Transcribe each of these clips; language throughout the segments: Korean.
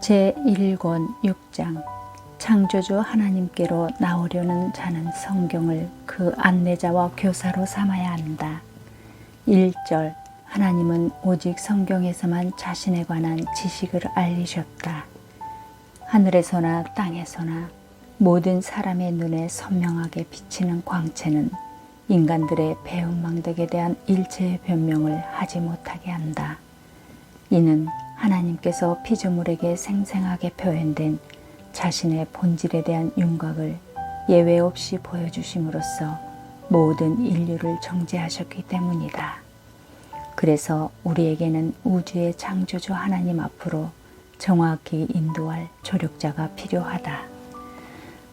제1권 6장 창조주 하나님께로 나오려는 자는 성경을 그 안내자와 교사로 삼아야 한다. 1절 하나님은 오직 성경에서만 자신에 관한 지식을 알리셨다. 하늘에서나 땅에서나 모든 사람의 눈에 선명하게 비치는 광채는 인간들의 배은망덕에 대한 일체의 변명을 하지 못하게 한다. 이는 하나님께서 피조물에게 생생하게 표현된 자신의 본질에 대한 윤곽을 예외 없이 보여주심으로써 모든 인류를 정죄하셨기 때문이다. 그래서 우리에게는 우주의 창조주 하나님 앞으로 정확히 인도할 조력자가 필요하다.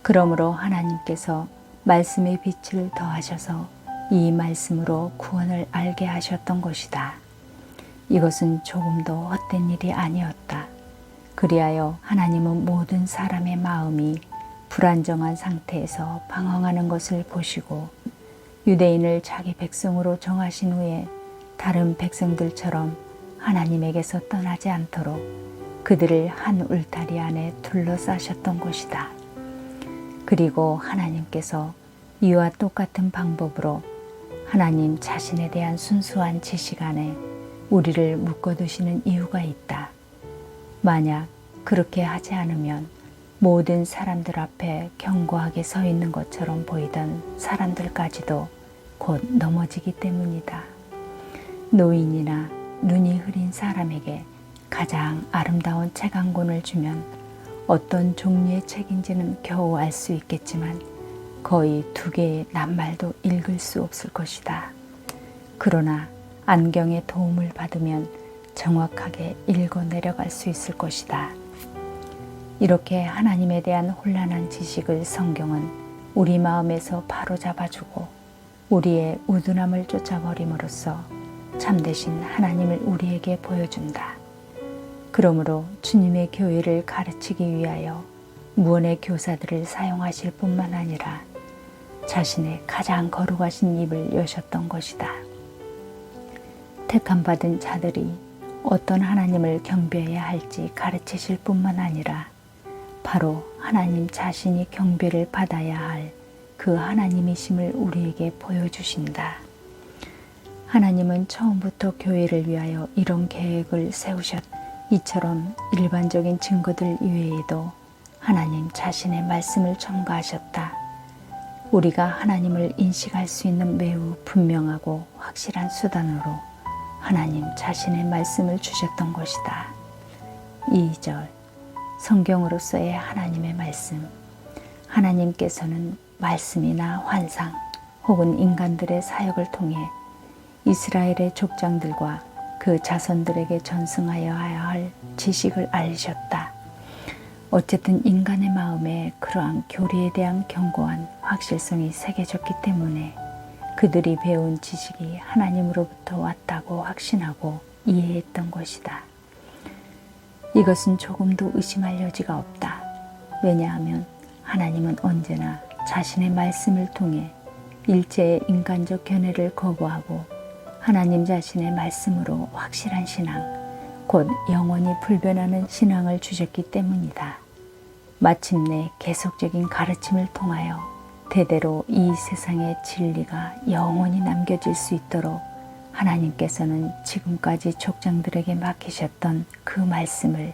그러므로 하나님께서 말씀의 빛을 더하셔서 이 말씀으로 구원을 알게 하셨던 것이다. 이것은 조금도 헛된 일이 아니었다. 그리하여 하나님은 모든 사람의 마음이 불안정한 상태에서 방황하는 것을 보시고 유대인을 자기 백성으로 정하신 후에 다른 백성들처럼 하나님에게서 떠나지 않도록 그들을 한 울타리 안에 둘러싸셨던 것이다. 그리고 하나님께서 이와 똑같은 방법으로 하나님 자신에 대한 순수한 지식 안에 우리를 묶어두시는 이유가 있다. 만약 그렇게 하지 않으면 모든 사람들 앞에 견고하게 서 있는 것처럼 보이던 사람들까지도 곧 넘어지기 때문이다. 노인이나 눈이 흐린 사람에게 가장 아름다운 책 한 권을 주면 어떤 종류의 책인지는 겨우 알 수 있겠지만 거의 2개의 낱말도 읽을 수 없을 것이다. 그러나 안경의 도움을 받으면 정확하게 읽어 내려갈 수 있을 것이다. 이렇게 하나님에 대한 혼란한 지식을 성경은 우리 마음에서 바로잡아주고 우리의 우둔함을 쫓아버림으로써 참되신 하나님을 우리에게 보여준다. 그러므로 주님의 교회를 가르치기 위하여 무언의 교사들을 사용하실 뿐만 아니라 자신의 가장 거룩하신 입을 여셨던 것이다. 택함받은 자들이 어떤 하나님을 경배해야 할지 가르치실 뿐만 아니라 바로 하나님 자신이 경배를 받아야 할 그 하나님이심을 우리에게 보여주신다. 하나님은 처음부터 교회를 위하여 이런 계획을 세우셨다. 이처럼 일반적인 증거들 이외에도 하나님 자신의 말씀을 첨가하셨다. 우리가 하나님을 인식할 수 있는 매우 분명하고 확실한 수단으로 하나님 자신의 말씀을 주셨던 것이다. 2절 성경으로서의 하나님의 말씀. 하나님께서는 말씀이나 환상 혹은 인간들의 사역을 통해 이스라엘의 족장들과 그 자손들에게 전승하여야 할 지식을 알리셨다. 어쨌든 인간의 마음에 그러한 교리에 대한 견고한 확실성이 새겨졌기 때문에 그들이 배운 지식이 하나님으로부터 왔다고 확신하고 이해했던 것이다. 이것은 조금도 의심할 여지가 없다. 왜냐하면 하나님은 언제나 자신의 말씀을 통해 일체의 인간적 견해를 거부하고 하나님 자신의 말씀으로 확실한 신앙, 곧 영원히 불변하는 신앙을 주셨기 때문이다. 마침내 계속적인 가르침을 통하여 대대로 이 세상의 진리가 영원히 남겨질 수 있도록 하나님께서는 지금까지 족장들에게 맡기셨던 그 말씀을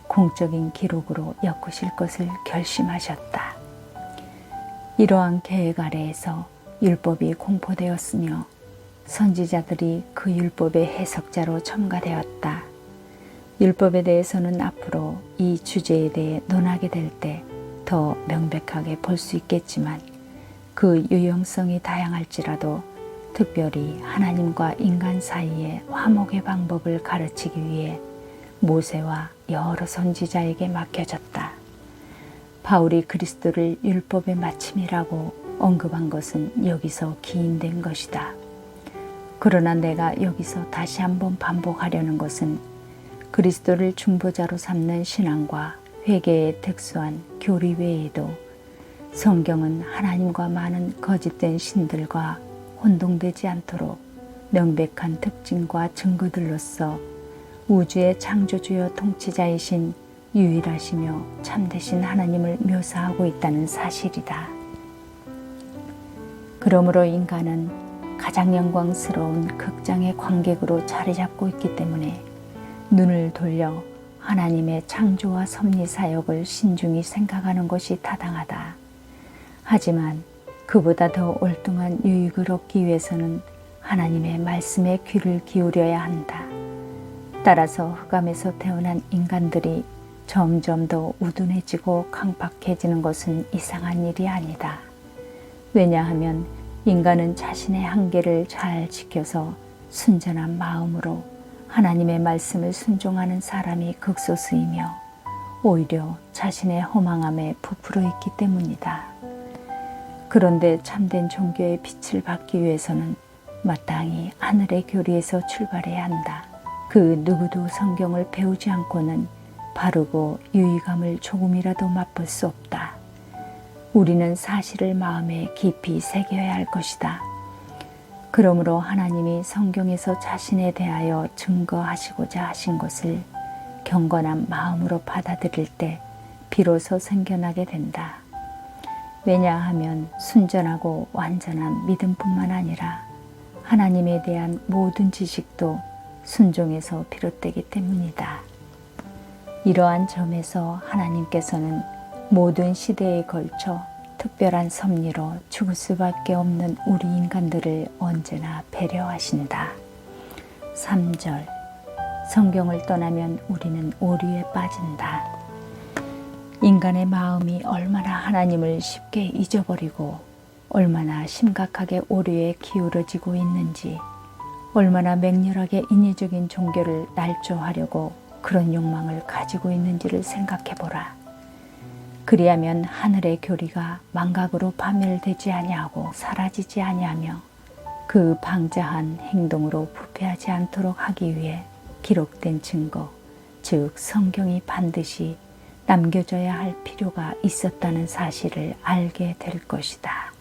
공적인 기록으로 엮으실 것을 결심하셨다. 이러한 계획 아래에서 율법이 공포되었으며 선지자들이 그 율법의 해석자로 첨가되었다. 율법에 대해서는 앞으로 이 주제에 대해 논하게 될 때 더 명백하게 볼 수 있겠지만 그 유형성이 다양할지라도 특별히 하나님과 인간 사이의 화목의 방법을 가르치기 위해 모세와 여러 선지자에게 맡겨졌다. 바울이 그리스도를 율법의 마침이라고 언급한 것은 여기서 기인된 것이다. 그러나 내가 여기서 다시 한번 반복하려는 것은 그리스도를 중보자로 삼는 신앙과 회개의 특수한 교리 외에도 성경은 하나님과 많은 거짓된 신들과 혼동되지 않도록 명백한 특징과 증거들로서 우주의 창조주요 통치자이신 유일하시며 참되신 하나님을 묘사하고 있다는 사실이다. 그러므로 인간은 가장 영광스러운 극장의 관객으로 자리 잡고 있기 때문에 눈을 돌려 하나님의 창조와 섭리 사역을 신중히 생각하는 것이 타당하다. 하지만 그보다 더 올뚱한 유익을 얻기 위해서는 하나님의 말씀에 귀를 기울여야 한다. 따라서 흑암에서 태어난 인간들이 점점 더 우둔해지고 강팍해지는 것은 이상한 일이 아니다. 왜냐하면 인간은 자신의 한계를 잘 지켜서 순전한 마음으로 하나님의 말씀을 순종하는 사람이 극소수이며 오히려 자신의 허망함에 부풀어 있기 때문이다. 그런데 참된 종교의 빛을 받기 위해서는 마땅히 하늘의 교리에서 출발해야 한다. 그 누구도 성경을 배우지 않고는 바르고 유의감을 조금이라도 맛볼 수 없다. 우리는 사실을 마음에 깊이 새겨야 할 것이다. 그러므로 하나님이 성경에서 자신에 대하여 증거하시고자 하신 것을 경건한 마음으로 받아들일 때 비로소 생겨나게 된다. 왜냐하면 순전하고 완전한 믿음뿐만 아니라 하나님에 대한 모든 지식도 순종에서 비롯되기 때문이다. 이러한 점에서 하나님께서는 모든 시대에 걸쳐 특별한 섭리로 죽을 수밖에 없는 우리 인간들을 언제나 배려하신다. 3절 성경을 떠나면 우리는 오류에 빠진다. 인간의 마음이 얼마나 하나님을 쉽게 잊어버리고 얼마나 심각하게 오류에 기울어지고 있는지, 얼마나 맹렬하게 인위적인 종교를 날조하려고 그런 욕망을 가지고 있는지를 생각해보라. 그리하면 하늘의 교리가 망각으로 파멸되지 아니하고 사라지지 아니하며 그 방자한 행동으로 부패하지 않도록 하기 위해 기록된 증거, 즉 성경이 반드시 남겨져야 할 필요가 있었다는 사실을 알게 될 것이다.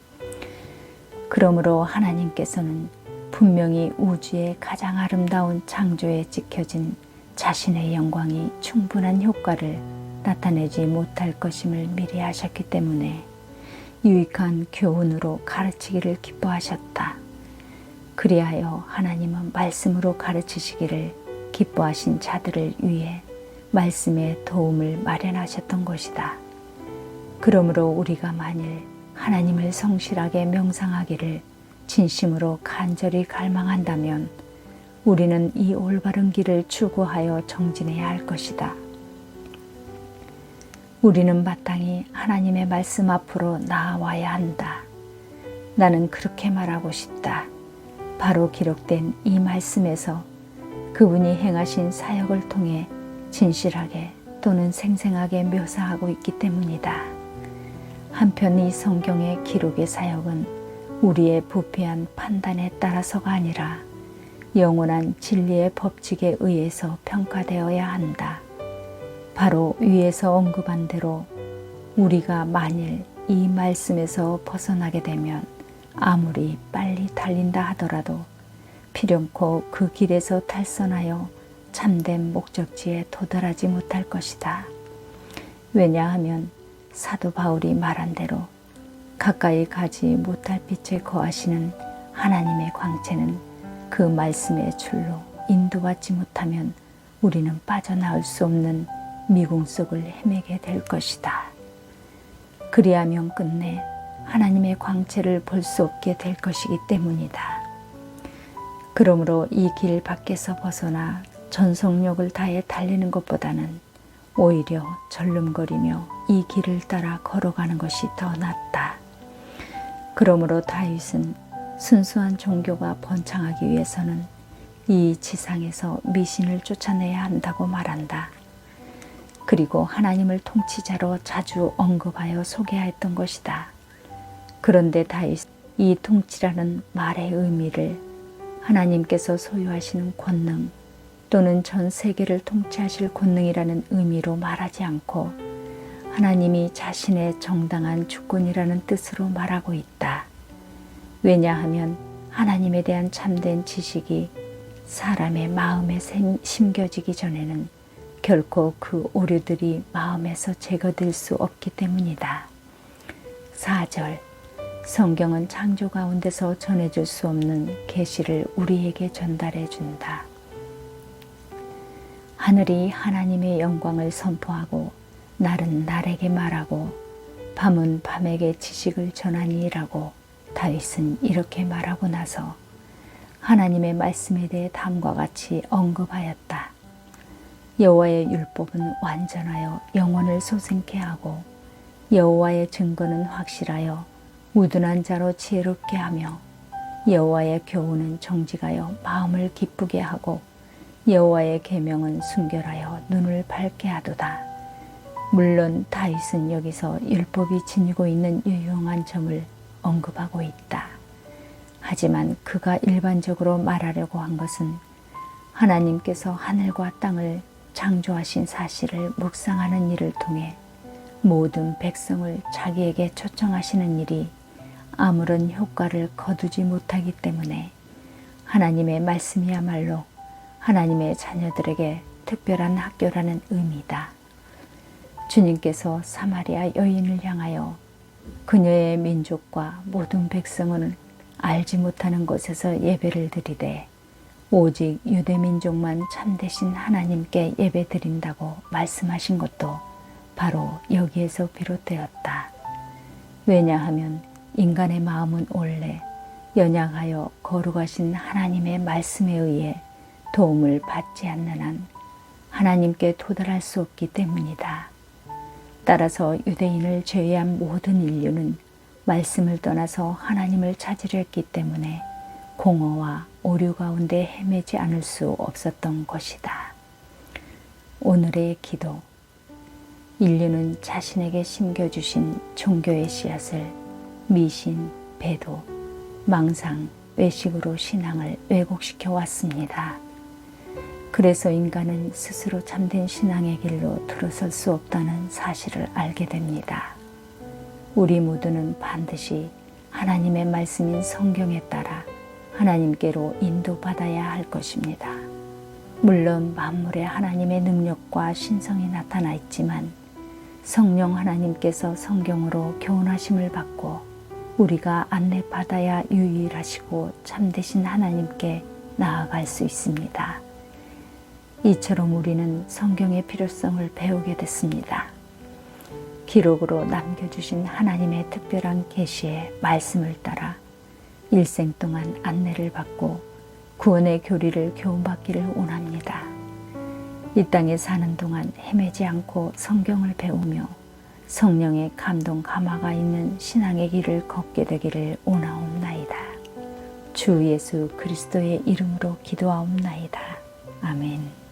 그러므로 하나님께서는 분명히 우주의 가장 아름다운 창조에 찍혀진 자신의 영광이 충분한 효과를 나타내지 못할 것임을 미리 아셨기 때문에 유익한 교훈으로 가르치기를 기뻐하셨다. 그리하여 하나님은 말씀으로 가르치시기를 기뻐하신 자들을 위해 말씀의 도움을 마련하셨던 것이다. 그러므로 우리가 만일 하나님을 성실하게 명상하기를 진심으로 간절히 갈망한다면 우리는 이 올바른 길을 추구하여 정진해야 할 것이다. 우리는 마땅히 하나님의 말씀 앞으로 나아와야 한다. 나는 그렇게 말하고 싶다. 바로 기록된 이 말씀에서 그분이 행하신 사역을 통해 진실하게 또는 생생하게 묘사하고 있기 때문이다. 한편 이 성경의 기록의 사역은 우리의 부패한 판단에 따라서가 아니라 영원한 진리의 법칙에 의해서 평가되어야 한다. 바로 위에서 언급한 대로 우리가 만일 이 말씀에서 벗어나게 되면 아무리 빨리 달린다 하더라도 필연코 그 길에서 탈선하여 참된 목적지에 도달하지 못할 것이다. 왜냐하면 사도 바울이 말한 대로 가까이 가지 못할 빛에 거하시는 하나님의 광채는 그 말씀의 줄로 인도받지 못하면 우리는 빠져나올 수 없는 미궁 속을 헤매게 될 것이다. 그리하면 끝내 하나님의 광채를 볼 수 없게 될 것이기 때문이다. 그러므로 이 길 밖에서 벗어나 전속력을 다해 달리는 것보다는 오히려 절름거리며 이 길을 따라 걸어가는 것이 더 낫다. 그러므로 다윗은 순수한 종교가 번창하기 위해서는 이 지상에서 미신을 쫓아내야 한다고 말한다. 그리고 하나님을 통치자로 자주 언급하여 소개하였던 것이다. 그런데 다윗은 이 통치라는 말의 의미를 하나님께서 소유하시는 권능 또는 전 세계를 통치하실 권능이라는 의미로 말하지 않고 하나님이 자신의 정당한 주권이라는 뜻으로 말하고 있다. 왜냐하면 하나님에 대한 참된 지식이 사람의 마음에 심겨지기 전에는 결코 그 오류들이 마음에서 제거될 수 없기 때문이다. 4절 성경은 창조 가운데서 전해줄 수 없는 계시를 우리에게 전달해 준다. 하늘이 하나님의 영광을 선포하고 날은 날에게 말하고 밤은 밤에게 지식을 전하니라고 다윗은 이렇게 말하고 나서 하나님의 말씀에 대해 다음과 같이 언급하였다. 여호와의 율법은 완전하여 영혼을 소생케 하고 여호와의 증거는 확실하여 우둔한 자로 지혜롭게 하며 여호와의 교훈은 정직하여 마음을 기쁘게 하고 여호와의 계명은 순결하여 눈을 밝게 하도다. 물론 다윗은 여기서 율법이 지니고 있는 유용한 점을 언급하고 있다. 하지만 그가 일반적으로 말하려고 한 것은 하나님께서 하늘과 땅을 창조하신 사실을 묵상하는 일을 통해 모든 백성을 자기에게 초청하시는 일이 아무런 효과를 거두지 못하기 때문에 하나님의 말씀이야말로 하나님의 자녀들에게 특별한 학교라는 의미다. 주님께서 사마리아 여인을 향하여 그녀의 민족과 모든 백성은 알지 못하는 곳에서 예배를 드리되 오직 유대 민족만 참되신 하나님께 예배 드린다고 말씀하신 것도 바로 여기에서 비롯되었다. 왜냐하면 인간의 마음은 원래 연약하여 거룩하신 하나님의 말씀에 의해 도움을 받지 않는 한 하나님께 도달할 수 없기 때문이다. 따라서 유대인을 제외한 모든 인류는 말씀을 떠나서 하나님을 찾으려 했기 때문에 공허와 오류 가운데 헤매지 않을 수 없었던 것이다. 오늘의 기도. 인류는 자신에게 심겨주신 종교의 씨앗을 미신, 배도, 망상, 외식으로 신앙을 왜곡시켜 왔습니다. 그래서 인간은 스스로 참된 신앙의 길로 들어설 수 없다는 사실을 알게 됩니다. 우리 모두는 반드시 하나님의 말씀인 성경에 따라 하나님께로 인도받아야 할 것입니다. 물론 만물에 하나님의 능력과 신성이 나타나 있지만 성령 하나님께서 성경으로 교훈하심을 받고 우리가 안내받아야 유일하시고 참되신 하나님께 나아갈 수 있습니다. 이처럼 우리는 성경의 필요성을 배우게 됐습니다. 기록으로 남겨주신 하나님의 특별한 계시의 말씀을 따라 일생 동안 안내를 받고 구원의 교리를 교훈받기를 원합니다. 이 땅에 사는 동안 헤매지 않고 성경을 배우며 성령의 감동 감화가 있는 신앙의 길을 걷게 되기를 원하옵나이다. 주 예수 그리스도의 이름으로 기도하옵나이다. 아멘.